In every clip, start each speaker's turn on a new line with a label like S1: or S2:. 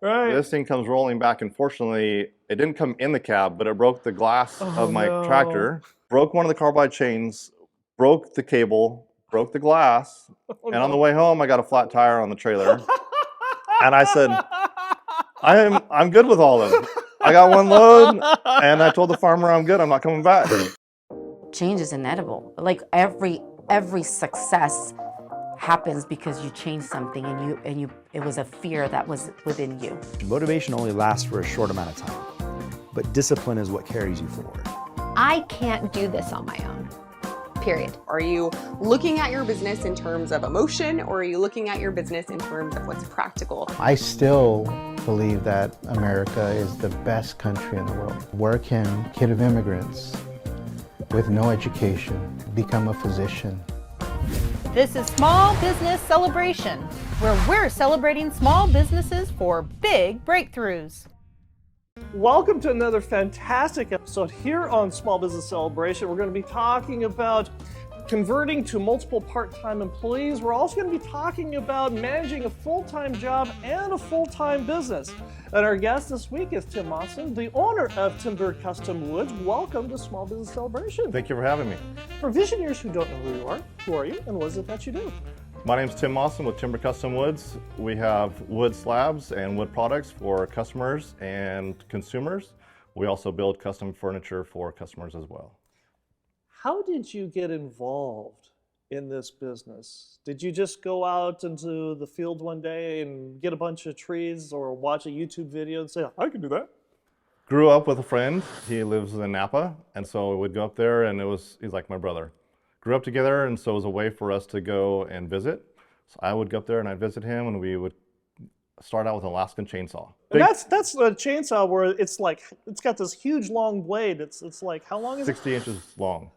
S1: Right.
S2: This thing comes rolling back, and fortunately, it didn't come in the cab, but it broke the glass
S1: Oh
S2: of my
S1: no.
S2: tractor, broke one of the carbide chains, broke the cable, broke the glass,
S1: Oh
S2: and on the
S1: no.
S2: way home, I got a flat tire on the trailer. And I said, I'm good with all this. I got one load, and I told the farmer I'm good. I'm not coming back.
S3: Change is inevitable. Like every success happens because you changed something and you it was a fear that was within you.
S4: Motivation only lasts for a short amount of time, but discipline is what carries you forward.
S5: I can't do this on my own, period.
S6: Are you looking at your business in terms of emotion, or are you looking at your business in terms of what's practical?
S7: I still believe that America is the best country in the world. Where can kid of immigrants with no education become a physician?
S8: This is Small Business Celebration, where we're celebrating small businesses for big breakthroughs.
S1: Welcome to another fantastic episode here on Small Business Celebration. We're going to be talking about converting to multiple part-time employees. We're also going to be talking about managing a full-time job and a full-time business. And our guest this week is Tim Mawsom, the owner of Timber Custom Woods. Welcome to Small Business Celebration.
S2: Thank you for having me.
S1: For Visioneers who don't know who are you and what is it that you do?
S2: My name is Tim Mawsom with Timber Custom Woods. We have wood slabs and wood products for customers and consumers. We also build custom furniture for customers as well.
S1: How did you get involved in this business? Did you just go out into the field one day and get a bunch of trees or watch a YouTube video and say, I can do that?
S2: Grew up with a friend. He lives in Napa, and so we would go up there, and he's like my brother. Grew up together, and so it was a way for us to go and visit. So I would go up there and I'd visit him, and we would start out with an Alaskan chainsaw.
S1: And that's a chainsaw where it's got this huge long blade. It's like, how long is it?
S2: 60 inches long.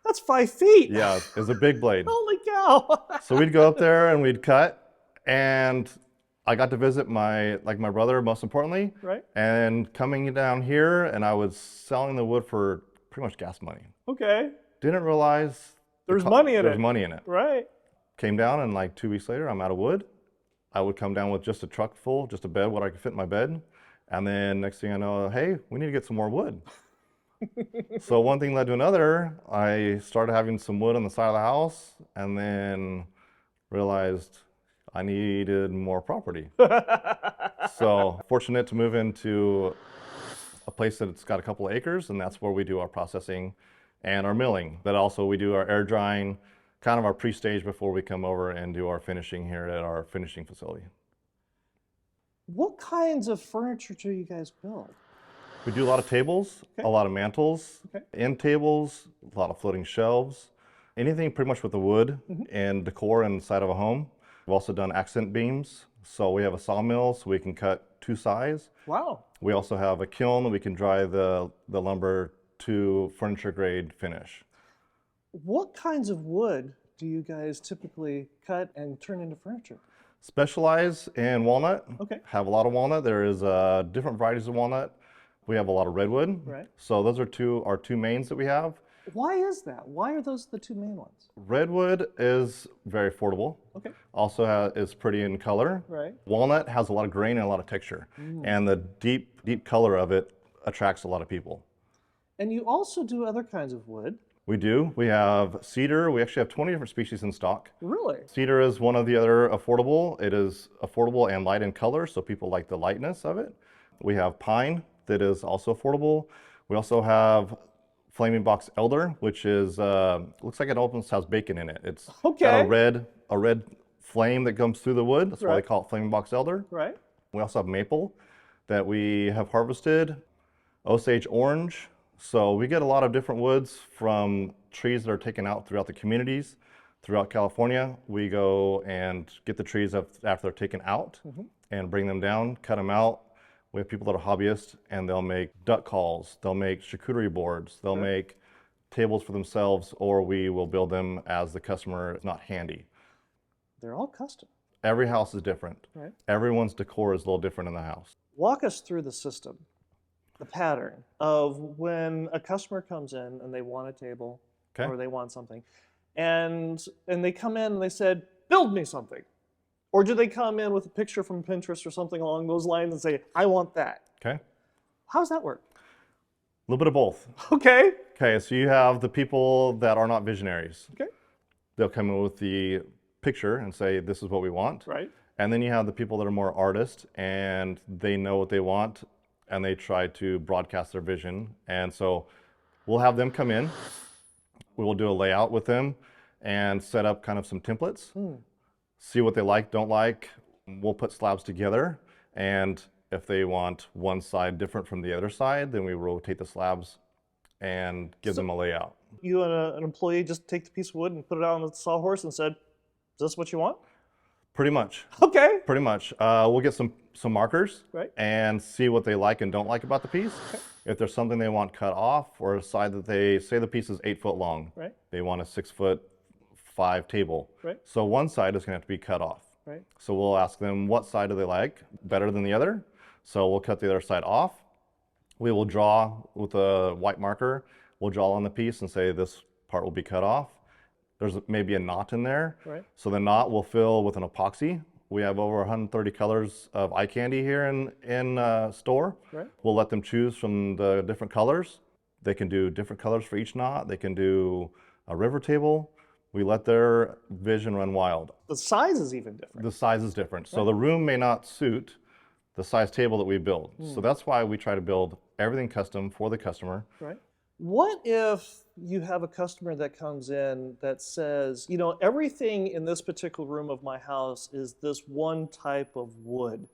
S1: That's 5 feet.
S2: Yeah, it's a big blade.
S1: Holy cow.
S2: So we'd go up there and we'd cut, and I got to visit my brother, most importantly.
S1: Right.
S2: And coming down here, and I was selling the wood for pretty much gas money.
S1: Okay.
S2: Didn't realize
S1: There's money in it.
S2: There's money in it.
S1: Right.
S2: Came down, and like 2 weeks later, I'm out of wood. I would come down with just a truck full, just a bed, what I could fit in my bed. And then next thing I know, hey, we need to get some more wood. So one thing led to another. I started having some wood on the side of the house, and then realized I needed more property. So fortunate to move into a place that's got a couple of acres, and that's where we do our processing and our milling. But also we do our air drying, kind of our pre-stage before we come over and do our finishing here at our finishing facility.
S1: What kinds of furniture do you guys build?
S2: We do a lot of tables,
S1: Okay.
S2: a lot of mantles,
S1: Okay.
S2: end tables, a lot of floating shelves, anything pretty much with the wood and decor inside of a home. We've also done accent beams. So we have a sawmill so we can cut two sides.
S1: Wow.
S2: We also have a kiln that we can dry the lumber to furniture grade finish.
S1: What kinds of wood do you guys typically cut and turn into furniture?
S2: Specialize in walnut.
S1: Okay.
S2: Have a lot of walnut. There is different varieties of walnut. We have a lot of redwood.
S1: Right.
S2: So those are our two mains that we have.
S1: Why is that? Why are those the two main ones?
S2: Redwood is very affordable.
S1: Okay.
S2: Also is pretty in color.
S1: Right.
S2: Walnut has a lot of grain and a lot of texture. And the deep color of it attracts a lot of people.
S1: And you also do other kinds of wood.
S2: We do. We have cedar. We actually have 20 different species in stock.
S1: Really?
S2: Cedar is one of the other affordable. It is affordable and light in color, so people like the lightness of it. We have pine that is also affordable. We also have flaming box elder, which is looks like it almost has bacon in it. It's got a red flame that comes through the wood. That's why they call it flaming box elder.
S1: Right.
S2: We also have maple that we have harvested, Osage orange. So we get a lot of different woods from trees that are taken out throughout the communities. Throughout California, we go and get the trees after they're taken out and bring them down, cut them out. We have people that are hobbyists, and they'll make duck calls, they'll make charcuterie boards, they'll make tables for themselves, or we will build them as the customer is not handy.
S1: They're all custom.
S2: Every house is different.
S1: Right.
S2: Everyone's decor is a little different in the house.
S1: Walk us through the system, the pattern of when a customer comes in and they want a table or they want something, and they come in and they said, build me something. Or do they come in with a picture from Pinterest or something along those lines and say, I want that?
S2: Okay.
S1: How does that work?
S2: A little bit of both.
S1: Okay.
S2: Okay, so you have the people that are not visionaries.
S1: Okay.
S2: They'll come in with the picture and say, this is what we want.
S1: Right.
S2: And then you have the people that are more artists and they know what they want and they try to broadcast their vision. And so we'll have them come in. We will do a layout with them and set up kind of some templates. See what they like, don't like. We'll put slabs together, and if they want one side different from the other side, then we rotate the slabs and give them a layout.
S1: You and an employee just take the piece of wood and put it out on the sawhorse and said, is this what you want?
S2: Pretty much.
S1: Okay.
S2: Pretty much. We'll get some markers
S1: Right.
S2: and see what they like and don't like about the piece.
S1: Okay.
S2: If there's something they want cut off, or a side that they say the piece is 8 foot long,
S1: Right.
S2: they want a 6'5" table.
S1: Right.
S2: So one side is going to have to be cut off.
S1: Right.
S2: So we'll ask them what side do they like better than the other. So we'll cut the other side off. We will draw with a white marker. We'll draw on the piece and say this part will be cut off. There's maybe a knot in there.
S1: Right.
S2: So the knot will fill with an epoxy. We have over 130 colors of eye candy here in store.
S1: Right.
S2: We'll let them choose from the different colors. They can do different colors for each knot. They can do a river table. We let their vision run wild.
S1: The size is even different.
S2: The size is different. So the room may not suit the size table that we build. So that's why we try to build everything custom for the customer.
S1: Right. What if you have a customer that comes in that says, you know, everything in this particular room of my house is this one type of wood?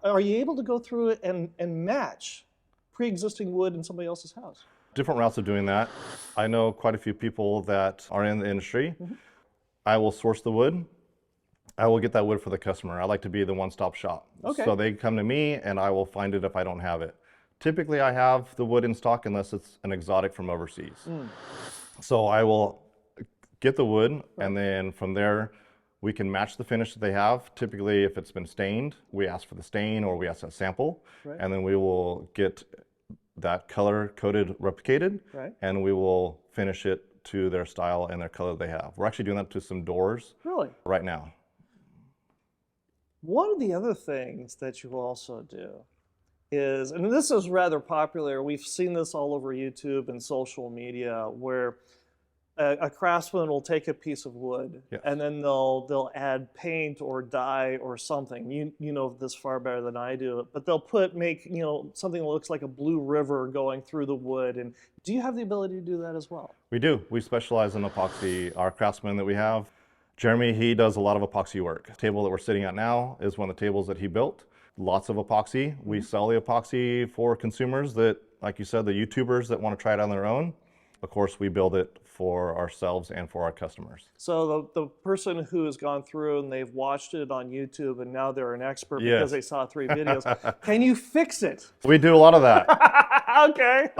S1: Are you able to go through it and match pre-existing wood in somebody else's house?
S2: Different routes of doing that. I know quite a few people that are in the industry. I will source the wood. I will get that wood for the customer. I like to be the one-stop shop.
S1: Okay.
S2: So they come to me and I will find it if I don't have it. Typically I have the wood in stock unless it's an exotic from overseas. So I will get the wood and then from there we can match the finish that they have. Typically if it's been stained, we ask for the stain or we ask a sample.
S1: Right.
S2: And then we will get that color coded replicated,
S1: Right.
S2: and we will finish it to their style and their color they have. We're actually doing that to some doors
S1: Really?
S2: right now.
S1: One of the other things that you also do is, and this is rather popular, we've seen this all over YouTube and social media, where a craftsman will take a piece of wood
S2: Yes.
S1: and then they'll add paint or dye or something. You know this far better than I do, but they'll make something that looks like a blue river going through the wood. And do you have the ability to do that as well?
S2: We do. We specialize in epoxy. Our craftsman that we have, Jeremy, he does a lot of epoxy work. The table that we're sitting at now is one of the tables that he built. Lots of epoxy. We sell the epoxy for consumers that, like you said, the YouTubers that want to try it on their own. Of course, we build it for ourselves and for our customers.
S1: So the person who has gone through and they've watched it on YouTube and now they're an expert
S2: Yes.
S1: because they saw 3 videos, can you fix it?
S2: We do a lot of that.
S1: Okay.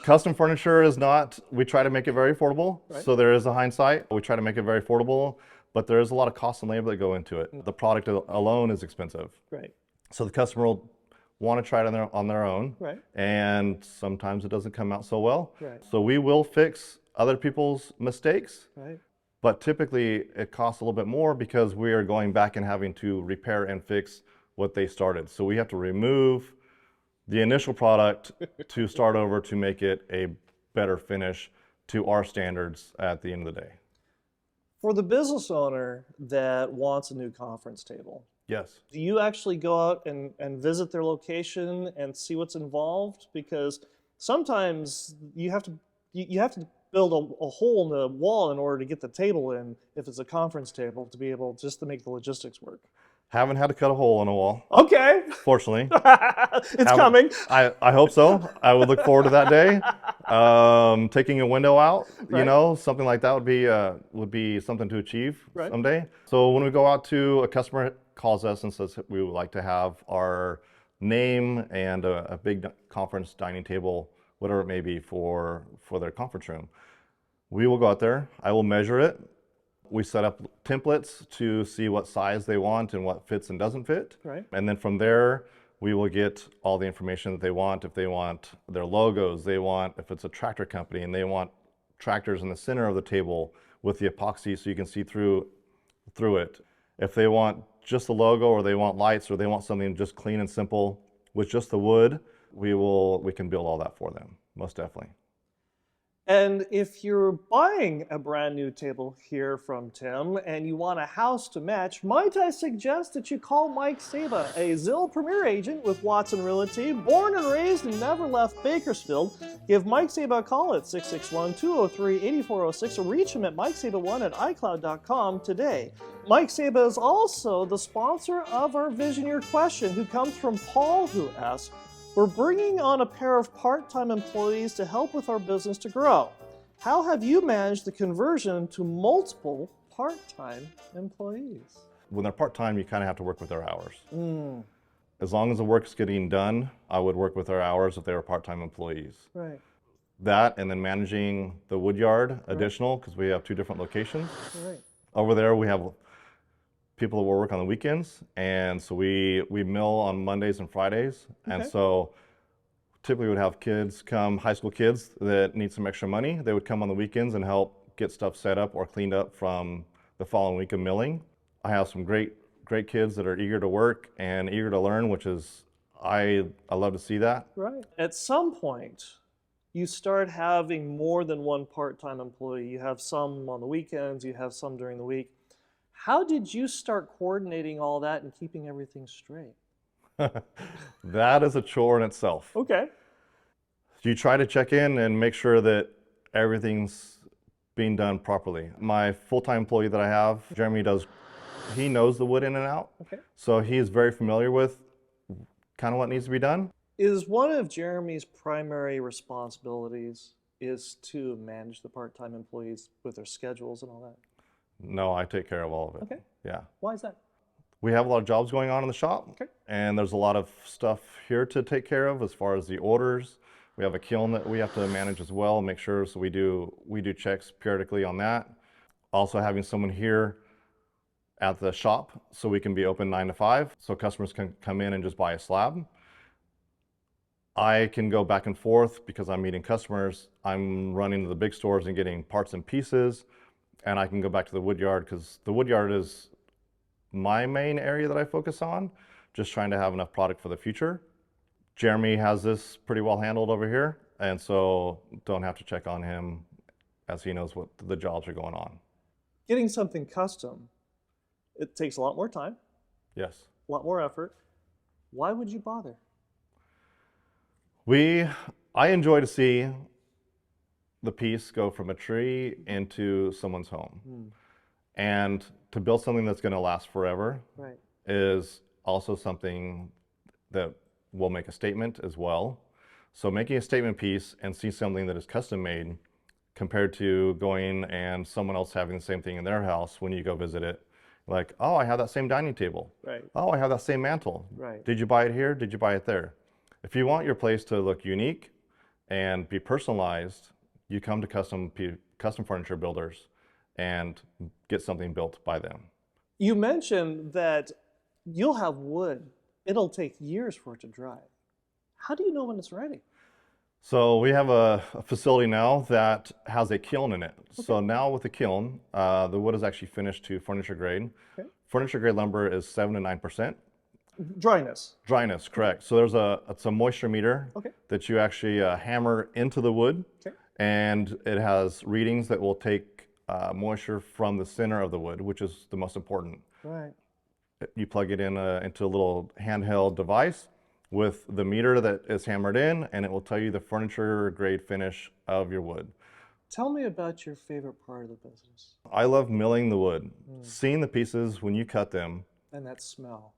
S2: Custom furniture is not, we try to make it very affordable.
S1: Right.
S2: So there is a hindsight. We try to make it very affordable, but there is a lot of cost and labor that go into it. The product alone is expensive.
S1: Right.
S2: So the customer will want to try it on their own.
S1: Right.
S2: And sometimes it doesn't come out so well.
S1: Right.
S2: So we will fix other people's mistakes,
S1: Right.
S2: but typically it costs a little bit more because we are going back and having to repair and fix what they started. So we have to remove the initial product to start over to make it a better finish to our standards at the end of the day.
S1: For the business owner that wants a new conference table,
S2: Yes.
S1: do you actually go out and visit their location and see what's involved? Because sometimes you have to build a hole in the wall in order to get the table in, if it's a conference table, to be able just to make the logistics work.
S2: Haven't had to cut a hole in a wall,
S1: Okay.
S2: fortunately.
S1: It's coming.
S2: I hope so. I would look forward to that day. Taking a window out,
S1: Right.
S2: something like that would be something to achieve
S1: Right.
S2: someday. So when we go out to a customer calls us and says we would like to have our name and a big conference dining table, whatever it may be for their conference room, we will go out there. I will measure it. We set up templates to see what size they want and what fits and doesn't fit.
S1: Right.
S2: And then from there, we will get all the information that they want. If they want their logos, if it's a tractor company and they want tractors in the center of the table with the epoxy so you can see through it. If they want just the logo, or they want lights, or they want something just clean and simple with just the wood, we can build all that for them, most definitely.
S1: And if you're buying a brand new table here from Tim and you want a house to match, might I suggest that you call Mike Saba, a Zillow Premier agent with Watson Realty, born and raised and never left Bakersfield. Give Mike Saba a call at 661-203-8406 or reach him at mikesaba1@icloud.com today. Mike Saba is also the sponsor of our Visioneer question, who comes from Paul, who asks, we're bringing on a pair of part-time employees to help with our business to grow. How have you managed the conversion to multiple part-time employees?
S2: When they're part-time, you kind of have to work with their hours. As long as the work's getting done, I would work with their hours if they were part-time employees.
S1: Right.
S2: That, and then managing the wood yard additional, because we have 2 different locations.
S1: Right.
S2: Over there, we have people that will work on the weekends, and so we mill on Mondays and Fridays. And so typically would have kids come, high school kids that need some extra money. They would come on the weekends and help get stuff set up or cleaned up from the following week of milling. I have some great kids that are eager to work and eager to learn, which is, I love to see that.
S1: Right. At some point, you start having more than one part-time employee. You have some on the weekends, you have some during the week. How did you start coordinating all that and keeping everything straight?
S2: That is a chore in itself.
S1: Okay.
S2: You try to check in and make sure that everything's being done properly. My full-time employee that I have, Jeremy, he knows the wood in and out.
S1: Okay.
S2: So he is very familiar with kind of what needs to be done.
S1: Is one of Jeremy's primary responsibilities is to manage the part-time employees with their schedules and all that?
S2: No, I take care of all of it.
S1: Okay.
S2: Yeah.
S1: Why is that?
S2: We have a lot of jobs going on in the shop.
S1: Okay.
S2: And there's a lot of stuff here to take care of as far as the orders. We have a kiln that we have to manage as well, make sure, so we do checks periodically on that. Also having someone here at the shop so we can be open 9 to 5, so customers can come in and just buy a slab. I can go back and forth because I'm meeting customers. I'm running to the big stores and getting parts and pieces. And I can go back to the wood yard, because the wood yard is my main area that I focus on, just trying to have enough product for the future. Jeremy has this pretty well handled over here, and so don't have to check on him as he knows what the jobs are going on.
S1: Getting something custom, it takes a lot more time,
S2: Yes.
S1: a lot more effort. Why would you bother?
S2: I enjoy to see the piece go from a tree into someone's home. And to build something that's going to last forever
S1: Right.
S2: is also something that will make a statement as well. So making a statement piece and see something that is custom made compared to going and someone else having the same thing in their house when you go visit it. Like, oh, I have that same dining table.
S1: Right.
S2: Oh, I have that same mantle.
S1: Right.
S2: Did you buy it here? Did you buy it there? If you want your place to look unique and be personalized, you come to custom furniture builders and get something built by them.
S1: You mentioned that you'll have wood. It'll take years for it to dry. How do you know when it's ready?
S2: So we have a facility now that has a kiln in it. Okay. So now with the kiln, the wood is actually finished to furniture grade. Okay. Furniture grade lumber is 7 to 9%.
S1: Dryness.
S2: Dryness, correct. So it's a moisture meter that you actually hammer into the wood. Okay. And it has readings that will take moisture from the center of the wood, which is the most important.
S1: Right.
S2: You plug it in into a little handheld device with the meter that is hammered in, and it will tell you the furniture grade finish of your wood.
S1: Tell me about your favorite part of the business.
S2: I love milling the wood, seeing the pieces when you cut them.
S1: And that smell.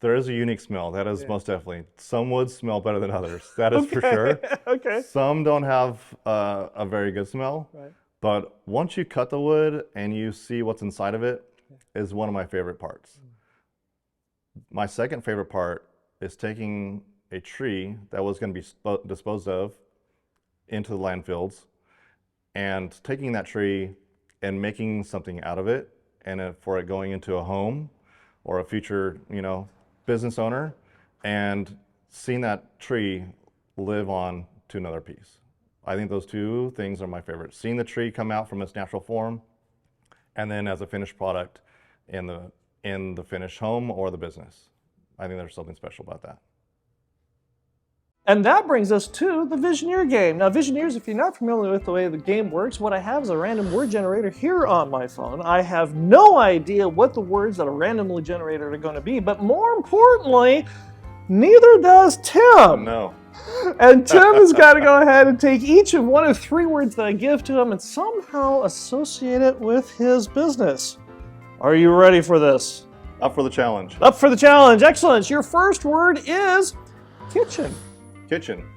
S2: There is a unique smell, that is most definitely. Some woods smell better than others, that is for sure.
S1: Okay.
S2: Some don't have a very good smell,
S1: right.
S2: But once you cut the wood and you see what's inside of it, is one of my favorite parts. My second favorite part is taking a tree that was going to be disposed of into the landfills and taking that tree and making something out of it, and for it going into a home or a future, business owner, and seeing that tree live on to another piece. I think those two things are my favorite. Seeing the tree come out from its natural form, and then as a finished product, in the finished home or the business. I think there's something special about that.
S1: And that brings us to the Visioneer game. Now, Visioneers, if you're not familiar with the way the game works, what I have is a random word generator here on my phone. I have no idea what the words that are randomly generated are going to be, but more importantly, neither does Tim.
S2: No.
S1: And Tim has got to go ahead and take each of one of 3 words that I give to him and somehow associate it with his business. Are you ready for this?
S2: Up for the challenge.
S1: Up for the challenge. Excellent. Your first word is kitchen.
S2: Kitchen.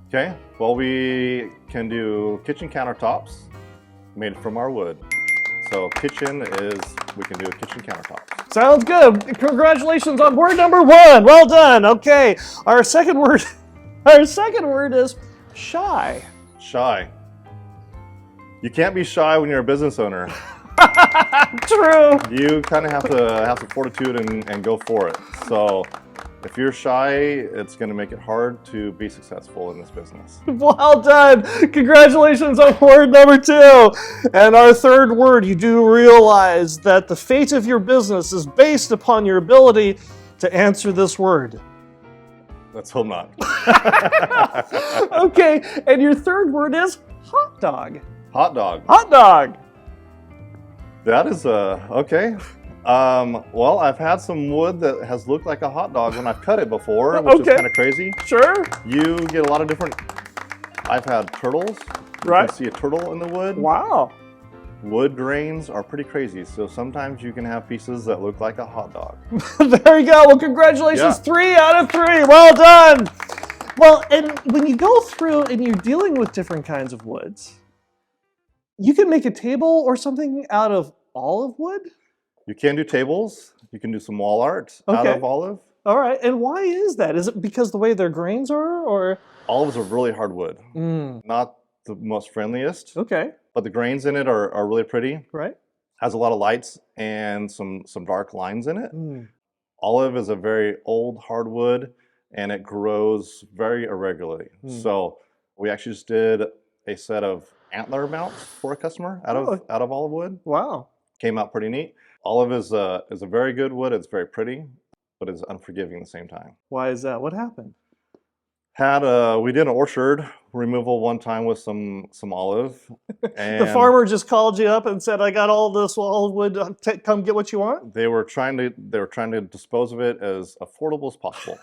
S2: Okay, well, we can do kitchen countertops made from our wood. So kitchen is, we can do a kitchen countertop.
S1: Sounds good. Congratulations on word number 1. Well done. Okay, our second word is shy.
S2: Shy. You can't be shy when you're a business owner.
S1: True.
S2: You kind of have some fortitude and go for it. So if you're shy, it's going to make it hard to be successful in this business.
S1: Well done. Congratulations on word number 2. And our third word, you do realize that the fate of your business is based upon your ability to answer this word.
S2: Let's hope not.
S1: Okay, and your third word is hot dog.
S2: Hot dog.
S1: Hot dog.
S2: That is okay. Well, I've had some wood that has looked like a hot dog when I've cut it before, which is kind of crazy.
S1: Sure.
S2: You get a lot of different. I've had turtles.
S1: Right.
S2: You can see a turtle in the wood.
S1: Wow.
S2: Wood grains are pretty crazy, so sometimes you can have pieces that look like a hot dog.
S1: There you go. Well, congratulations.
S2: Yeah.
S1: 3 out of 3. Well done. Well, and when you go through and you're dealing with different kinds of woods, you can make a table or something out of olive wood?
S2: You can do tables. You can do some wall art out of olive.
S1: All right. And why is that? Is it because the way their grains are, or?
S2: Olives are really hard wood. Not the most friendliest.
S1: Okay.
S2: But the grains in it are really pretty.
S1: Right.
S2: Has a lot of lights and some dark lines in it. Olive is a very old hardwood and it grows very irregularly. So we actually just did a set of antler mounts for a customer out of olive wood.
S1: Wow.
S2: Came out pretty neat. Olive is a very good wood. It's very pretty, but it's unforgiving at the same time.
S1: Why is that? What happened?
S2: We did an orchard removal one time with some olive. And
S1: The farmer just called you up and said, "I got all this olive wood. Come get what you want."
S2: They were trying to dispose of it as affordable as possible.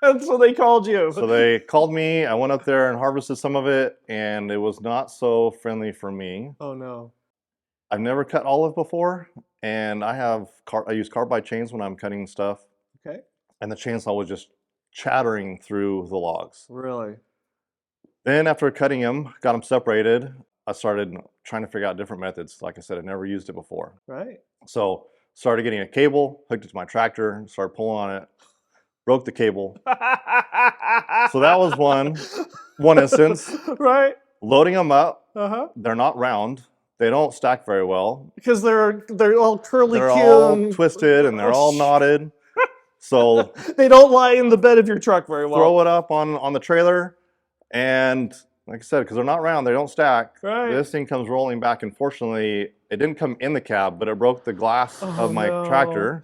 S1: And so they called you.
S2: So they called me. I went up there and harvested some of it, and it was not so friendly for me.
S1: Oh no.
S2: I've never cut olive before, and I use carbide chains when I'm cutting stuff.
S1: Okay.
S2: And the chainsaw was just chattering through the logs.
S1: Really?
S2: Then after cutting them, got them separated, I started trying to figure out different methods. Like I said, I'd never used it before.
S1: Right.
S2: So started getting a cable, hooked it to my tractor, started pulling on it, broke the cable. So that was one instance.
S1: Right.
S2: Loading them up,
S1: Uh-huh.
S2: they're not round. They don't stack very well.
S1: Because they're all curly
S2: They're
S1: Q.
S2: all twisted and they're all knotted. So
S1: They don't lie in the bed of your truck very well.
S2: throw it up on the trailer, and like I said, because they're not round, they don't stack.
S1: Right.
S2: This thing comes rolling back, and fortunately, it didn't come in the cab, but it broke the glass of my tractor.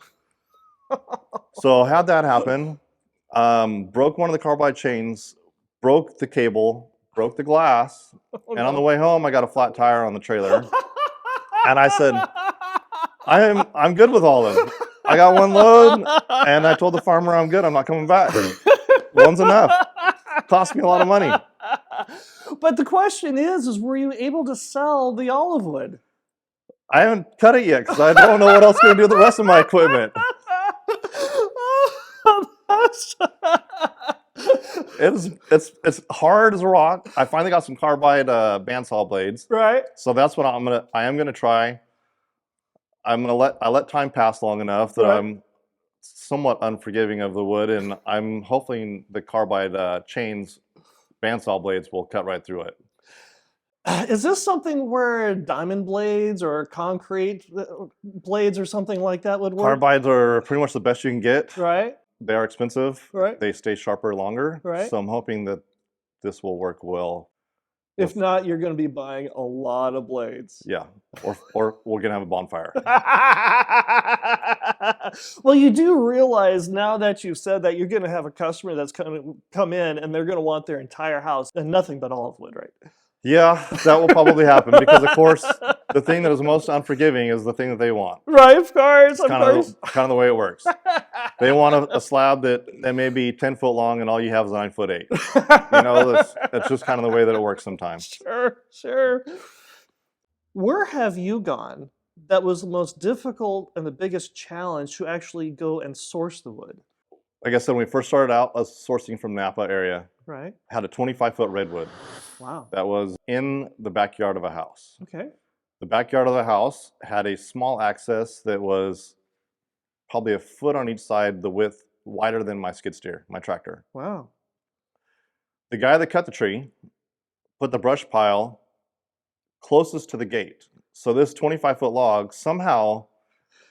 S2: So had that happen. Broke one of the carbide chains, broke the cable, broke the glass, and on the way home, I got a flat tire on the trailer. And I said, I'm good with all of them. I got one load, and I told the farmer I'm good. I'm not coming back. One's enough. Cost me a lot of money.
S1: But the question is were you able to sell the olive wood?
S2: I haven't cut it yet because I don't know what else to do with the rest of my equipment. It's hard as a rock. I finally got some carbide bandsaw blades.
S1: Right.
S2: So that's what I am gonna try. I let time pass long enough that I'm somewhat unforgiving of the wood, and I'm hoping the carbide bandsaw blades will cut right through it.
S1: Is this something where diamond blades or concrete blades or something like that would work?
S2: Carbides are pretty much the best you can get.
S1: Right.
S2: They are expensive.
S1: Right.
S2: They stay sharper longer.
S1: Right.
S2: So I'm hoping that this will work well.
S1: If not, you're going to be buying a lot of blades.
S2: Yeah, or we're gonna have a bonfire.
S1: Well, you do realize now that you've said that you're going to have a customer that's going to come in and they're going to want their entire house and nothing but olive wood, right?
S2: Yeah, that will probably happen because, of course, the thing that is most unforgiving is the thing that they want.
S1: Right, of course, of course.
S2: Kind of the way it works. They want a slab that may be 10 foot long and all you have is 9 foot 8. You know, that's just kind of the way that it works sometimes.
S1: Sure, sure. Where have you gone that was the most difficult and the biggest challenge to actually go and source the wood?
S2: Like I said, when we first started out, I was sourcing from Napa area.
S1: Right.
S2: Had a 25-foot redwood.
S1: Wow.
S2: That was in the backyard of a house.
S1: Okay.
S2: The backyard of the house had a small access that was probably a foot on each side, the width wider than my skid steer, my tractor.
S1: Wow.
S2: The guy that cut the tree put the brush pile closest to the gate. So this 25-foot log somehow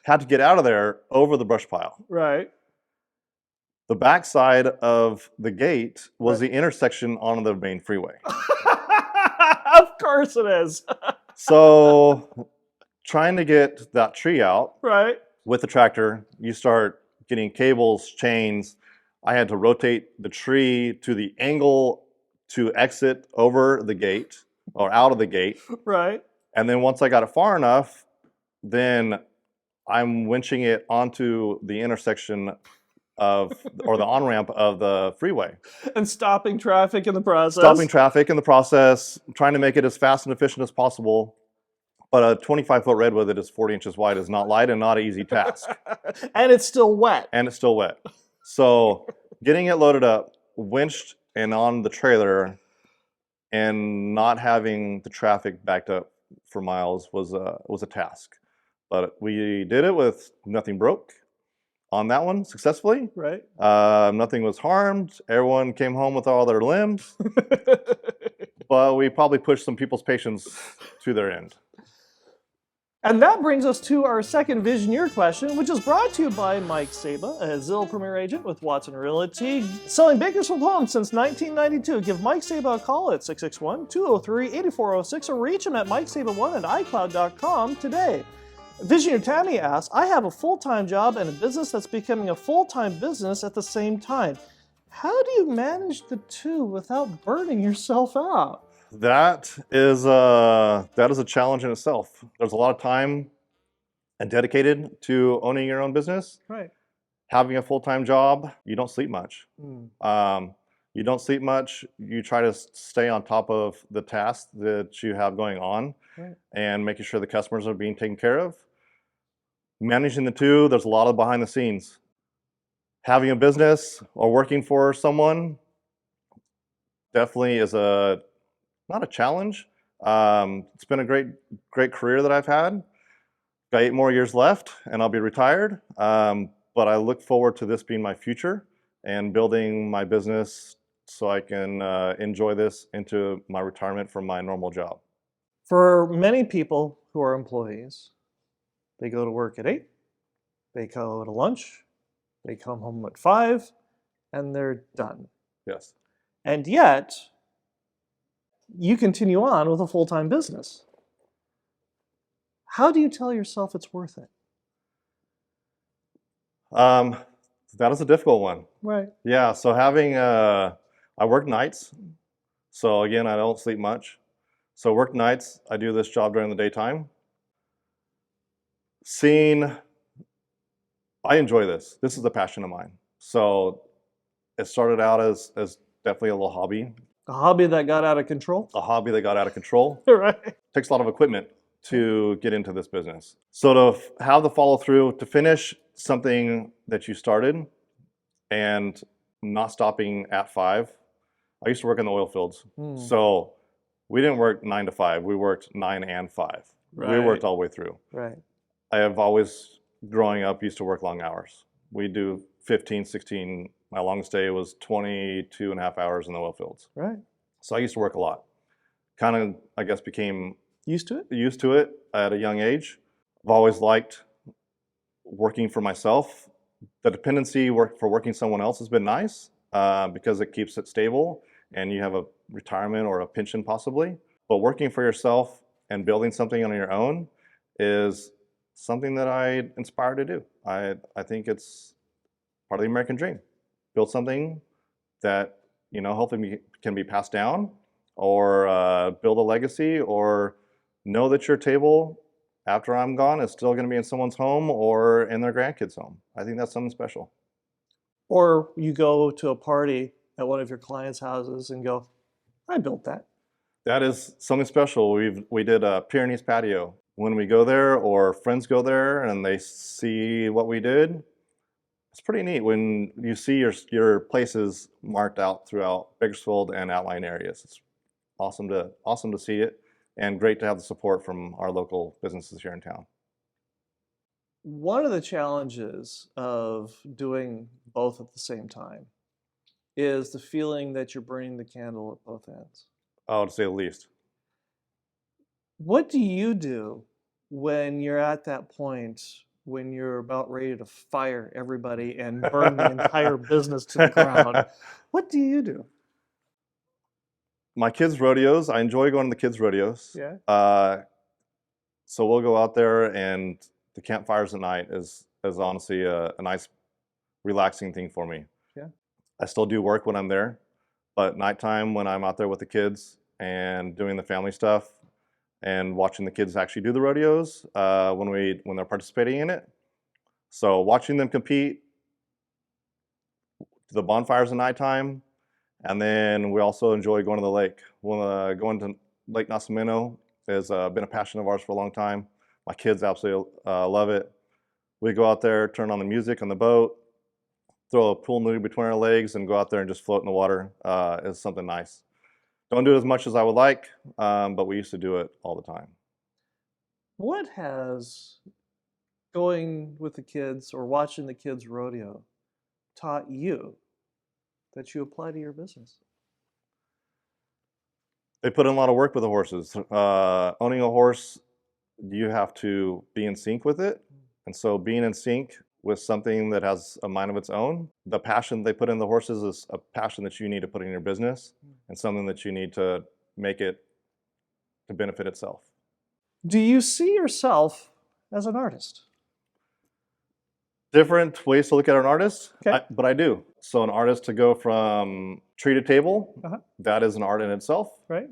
S2: had to get out of there over the brush pile.
S1: Right.
S2: The backside of the gate was the intersection on the main freeway.
S1: Of course it is.
S2: So trying to get that tree out
S1: Right.
S2: with the tractor, you start getting cables, chains. I had to rotate the tree to the angle to exit over the gate or out of the gate.
S1: Right.
S2: And then once I got it far enough, then I'm winching it onto the intersection or the on-ramp of the freeway.
S1: And stopping traffic in the process.
S2: Stopping traffic in the process, trying to make it as fast and efficient as possible. But a 25-foot redwood that is 40 inches wide is not light and not an easy task.
S1: And it's still wet.
S2: And it's still wet. So getting it loaded up, winched and on the trailer, and not having the traffic backed up for miles was a task. But we did it with nothing broke on that one successfully.
S1: Right.
S2: Nothing was harmed. Everyone came home with all their limbs. But we probably pushed some people's patience to their end.
S1: And that brings us to our second Visioneer question, which is brought to you by Mike Saba, a Zillow Premier Agent with Watson Realty, selling Bakersfield homes since 1992. Give Mike Saba a call at 661-203-8406 or reach him at MikeSaba1 at iCloud.com today. Visioneer Tammy asks, I have a full-time job and a business that's becoming a full-time business at the same time. How do you manage the two without burning yourself out?
S2: That is a challenge in itself. There's a lot of time and dedicated to owning your own business.
S1: Right.
S2: Having a full-time job, you don't sleep much. You don't sleep much. You try to stay on top of the tasks that you have going on,
S1: right,
S2: and making sure the customers are being taken care of. Managing the two, there's a lot of behind the scenes. Having a business or working for someone definitely is not a challenge. It's been a great career that I've had. Got 8 more years left and I'll be retired. But I look forward to this being my future and building my business so I can enjoy this into my retirement from my normal job.
S1: For many people who are employees, they go to work at 8, they go to lunch, they come home at 5, and they're done.
S2: Yes.
S1: And yet, you continue on with a full-time business. How do you tell yourself it's worth it?
S2: That is a difficult one.
S1: Right.
S2: Yeah, so I work nights. So again, I don't sleep much. So work nights, I do this job during the daytime. I enjoy this. This is a passion of mine. So it started out as definitely a little hobby.
S1: A hobby that got out of control?
S2: A hobby that got out of control.
S1: Right.
S2: Takes a lot of equipment to get into this business. So to have the follow through, to finish something that you started and not stopping at 5. I used to work in the oil fields. So we didn't work 9 to 5. We worked 9 and 5.
S1: Right.
S2: We worked all the way through.
S1: Right.
S2: I have always, growing up, used to work long hours. We do 15, 16. My longest day was 22 and a half hours in the oil fields.
S1: Right.
S2: So I used to work a lot. Kind of, I guess, became
S1: used to
S2: it at a young age. I've always liked working for myself. The dependency for working someone else has been nice because it keeps it stable and you have a retirement or a pension possibly. But working for yourself and building something on your own is something that I inspire to do. I think it's part of the American dream. Build something that, you know, hopefully can be passed down, or build a legacy, or know that your table after I'm gone is still going to be in someone's home or in their grandkids' home. I think that's something special.
S1: Or you go to a party at one of your clients' houses and go, I built that.
S2: That is something special. We did a Pyrenees patio. When we go there or friends go there and they see what we did, it's pretty neat when you see your places marked out throughout Bakersfield and outlying areas. It's awesome to see it, and great to have the support from our local businesses here in town.
S1: One of the challenges of doing both at the same time is the feeling that you're burning the candle at both ends.
S2: Oh, to say the least.
S1: What do you do when you're at that point, when you're about ready to fire everybody and burn the entire business to the ground? What do you do?
S2: My kids' rodeos, I enjoy going to the kids' rodeos.
S1: Yeah.
S2: So we'll go out there, and the campfires at night is honestly a nice, relaxing thing for me.
S1: Yeah.
S2: I still do work when I'm there, but nighttime when I'm out there with the kids and doing the family stuff and watching the kids actually do the rodeos when they're participating in it. So watching them compete, the bonfires at nighttime, and then we also enjoy going to the lake. Going to Lake Nacimiento has been a passion of ours for a long time. My kids absolutely love it. We go out there, turn on the music on the boat, throw a pool noodle between our legs, and go out there and just float in the water. Is something nice. Don't do it as much as I would like, but we used to do it all the time.
S1: What has going with the kids or watching the kids rodeo taught you that you apply to your business?
S2: They put in a lot of work with the horses. Owning a horse, you have to be in sync with it. And so being in sync with something that has a mind of its own, the passion they put in the horses is a passion that you need to put in your business, and something that you need to make it to benefit itself.
S1: Do you see yourself as an artist?
S2: Different ways to look at an artist,
S1: Okay.
S2: but I do. So an artist, to go from tree to table, that is an art in itself.
S1: Right.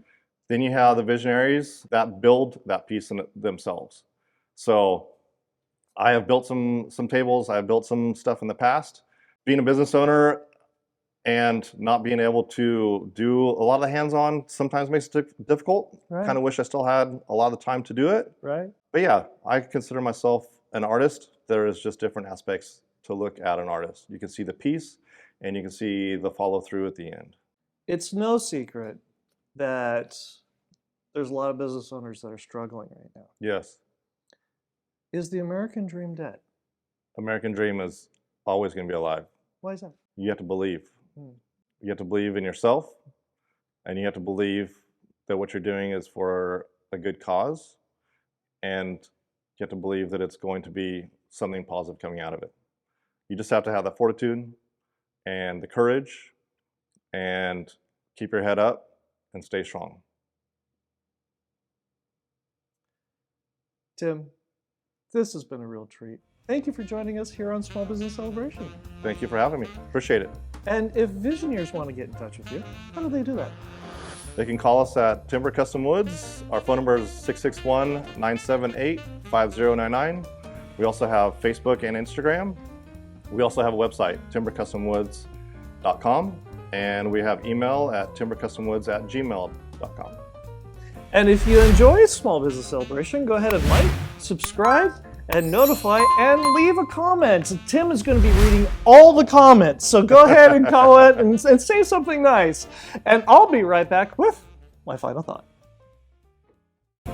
S2: Then you have the visionaries that build that piece in themselves. So I have built some tables, I have built some stuff in the past. Being a business owner and not being able to do a lot of the hands-on sometimes makes it difficult.
S1: Right.
S2: Kind of wish I still had a lot of the time to do it.
S1: Right.
S2: But yeah, I consider myself an artist. There is just different aspects to look at an artist. You can see the piece, and you can see the follow through at the end.
S1: It's no secret that there's a lot of business owners that are struggling right now.
S2: Yes.
S1: Is the American dream dead?
S2: American dream is always going to be alive.
S1: Why is that?
S2: You have to believe. You have to believe in yourself, and you have to believe that what you're doing is for a good cause, and you have to believe that it's going to be something positive coming out of it. You just have to have that fortitude and the courage, and keep your head up and stay strong.
S1: Tim, this has been a real treat. Thank you for joining us here on Small Business Celebration.
S2: Thank you for having me. Appreciate it.
S1: And if Visioneers want to get in touch with you, how do they do that?
S2: They can call us at Timber Custom Woods. Our phone number is 661-978-5099. We also have Facebook and Instagram. We also have a website, timbercustomwoods.com, and we have email at timbercustomwoods@gmail.com.
S1: And if you enjoy Small Business Celebration, go ahead and like, subscribe, and notify, and leave a comment. Tim is going to be reading all the comments, so go ahead and comment and say something nice. And I'll be right back with my final thought.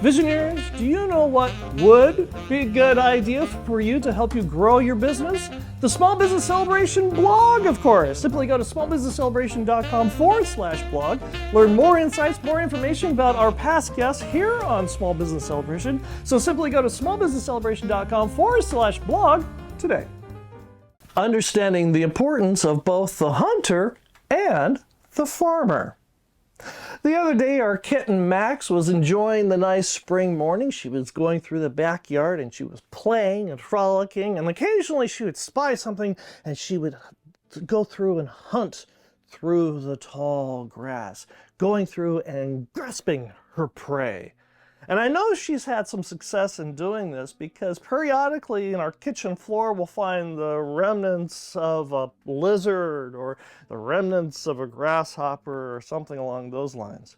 S1: Visioneers, do you know what would be a good idea for you to help you grow your business? The Small Business Celebration blog, of course. Simply go to smallbusinesscelebration.com/blog. Learn more insights, more information about our past guests here on Small Business Celebration. So simply go to smallbusinesscelebration.com/blog today. Understanding the importance of both the hunter and the farmer. The other day, our kitten Max was enjoying the nice spring morning. She was going through the backyard and she was playing and frolicking, and occasionally she would spy something and she would go through and hunt through the tall grass, going through and grasping her prey. And I know she's had some success in doing this because periodically in our kitchen floor we'll find the remnants of a lizard or the remnants of a grasshopper or something along those lines.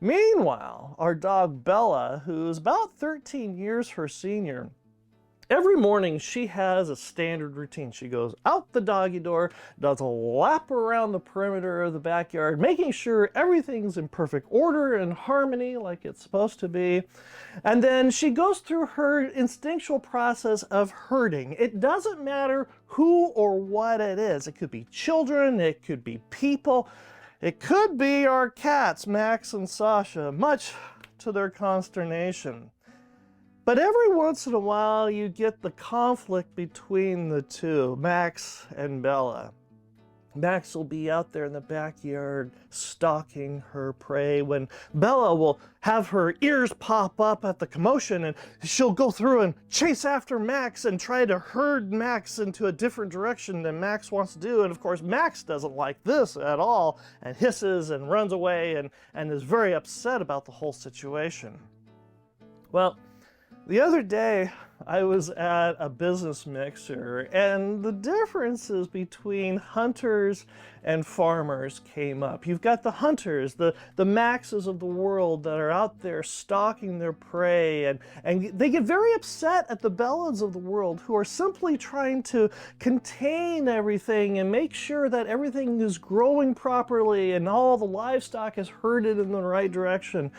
S1: Meanwhile, our dog Bella, who's about 13 years her senior, every morning she has a standard routine. She goes out the doggy door, does a lap around the perimeter of the backyard, making sure everything's in perfect order and harmony like it's supposed to be. And then she goes through her instinctual process of herding. It doesn't matter who or what it is. It could be children, it could be people, it could be our cats, Max and Sasha, much to their consternation. But every once in a while, you get the conflict between the two, Max and Bella. Max will be out there in the backyard stalking her prey when Bella will have her ears pop up at the commotion and she'll go through and chase after Max and try to herd Max into a different direction than Max wants to do. And of course, Max doesn't like this at all and hisses and runs away and is very upset about the whole situation. Well, the other day, I was at a business mixer, and the differences between hunters and farmers came up. You've got the hunters, the Maxes of the world that are out there stalking their prey, and they get very upset at the Bellas of the world who are simply trying to contain everything and make sure that everything is growing properly and all the livestock is herded in the right direction.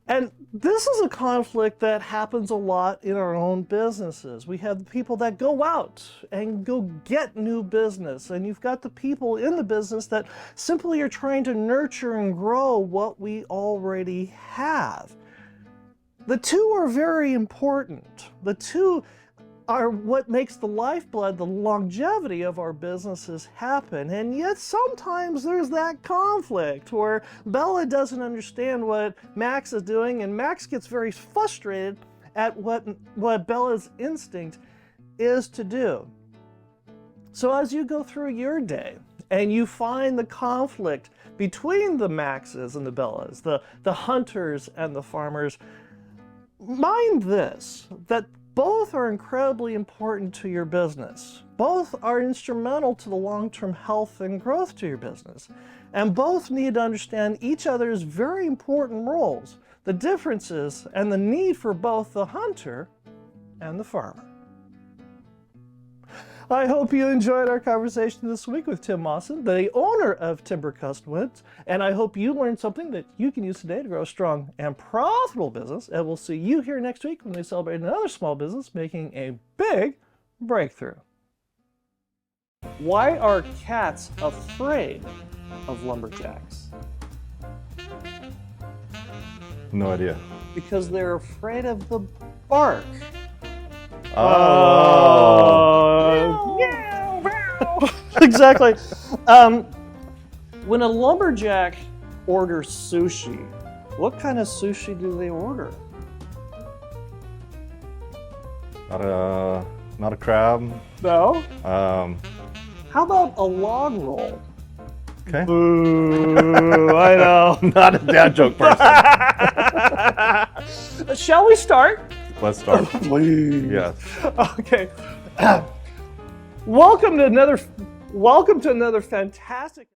S1: And this is a conflict that happens a lot in our own businesses. We have the people that go out and go get new business, and you've got the people in the business that simply are trying to nurture and grow what we already have. The two are very important. The two are what makes the lifeblood, the longevity of our businesses happen. And yet sometimes there's that conflict where Bella doesn't understand what Max is doing and Max gets very frustrated at what Bella's instinct is to do. So as you go through your day and you find the conflict between the Maxes and the Bellas, the hunters and the farmers, mind this, that both are incredibly important to your business. Both are instrumental to the long-term health and growth to your business. And both need to understand each other's very important roles, the differences, and the need for both the hunter and the farmer. I hope you enjoyed our conversation this week with Tim Mawsom, the owner of Timber Custom Woods, and I hope you learned something that you can use today to grow a strong and profitable business, and we'll see you here next week when we celebrate another small business making a big breakthrough. Why are cats afraid of lumberjacks?
S2: No idea.
S1: Because they're afraid of the bark. Exactly. When a lumberjack orders sushi, what kind of sushi do they order?
S2: Not a crab.
S1: No.
S2: How
S1: about a log roll?
S2: Okay.
S1: Boo, I know.
S2: Not a dad joke person.
S1: Shall we start?
S2: Let's start.
S1: Please.
S2: Yes.
S1: Okay. Welcome to another fantastic